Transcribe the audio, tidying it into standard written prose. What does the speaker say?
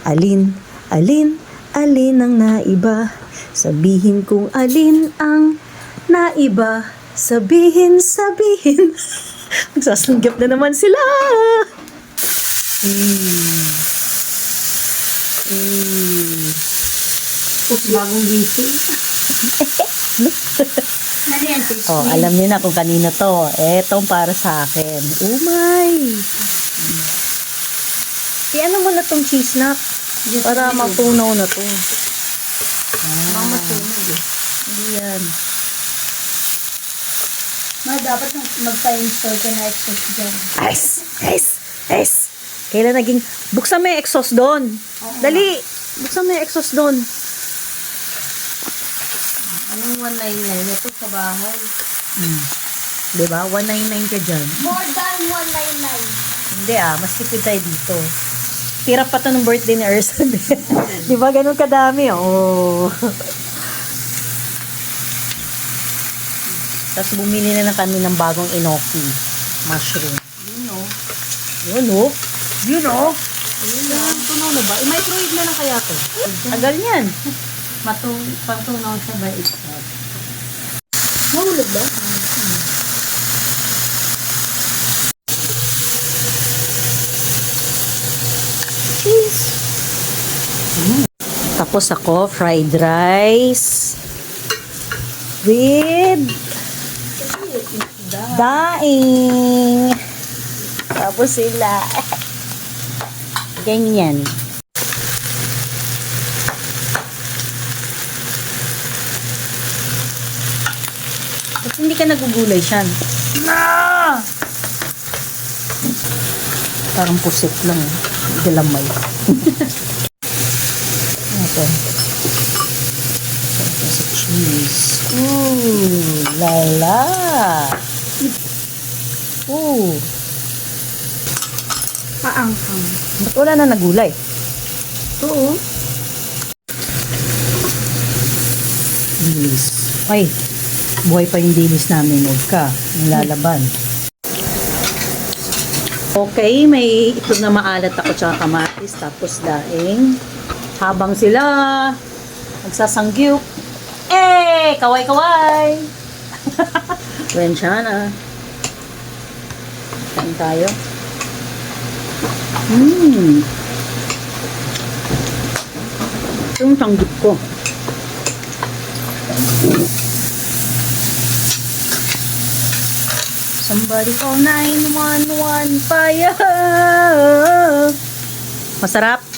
Alin, alin, alin ang naiba? Sabihin kung alin ang naiba. Sabihin, sabihin. Magsasanggap na naman sila. Bagong gising. Ano yan, fish Oh, meal? alam niyo na kung kanino to. Etong para sa akin. Umay. Ano mo na tong cheese nut? Yes, Para yes. matunaw na to. Baka matunog eh. Hindi yan. Ma, dapat magpa-install ka na exhaust dyan. Ice. Kailan naging, buksan mo yung exhaust doon. Dali, buksan mo yung exhaust doon. Anong 199? Ito sa bahay. Diba? 199 ka dyan. More than 199. Hindi mas tipid tayo dito. Tira pa to ng birthday ni Erson. Di ba ganun kadami? Oh. Tapos bumili na lang kami ng bagong enoki. Mushroom. Yun oh. Yun oh. Tunaw na ba? I-microwave na lang kaya to. Tagal yan. Patunaw siya ba ito? Mahulog ba? Cheese. Tapos ako, fried rice with daing. Tapos sila. Ganyan. Ba't hindi ka nagugulay siyan? Na! Parang pusit lang. Galamay. Ito. Ito sa cheese. Ooh, lala. Ooh. Paanghang. Ba't wala na nagulay? Ito oh. Dilis. Ay, buhay pa yung dilis namin. Huwag ka. Nilalaban. Okay, may ito na maalat ako tsaka kamatis. Tapos daing. Habang sila nagsasangyup. Kaway-kaway! Wensyana. Kain tayo. Ito yung sanggip ko. Somebody call 911 fire. Masarap.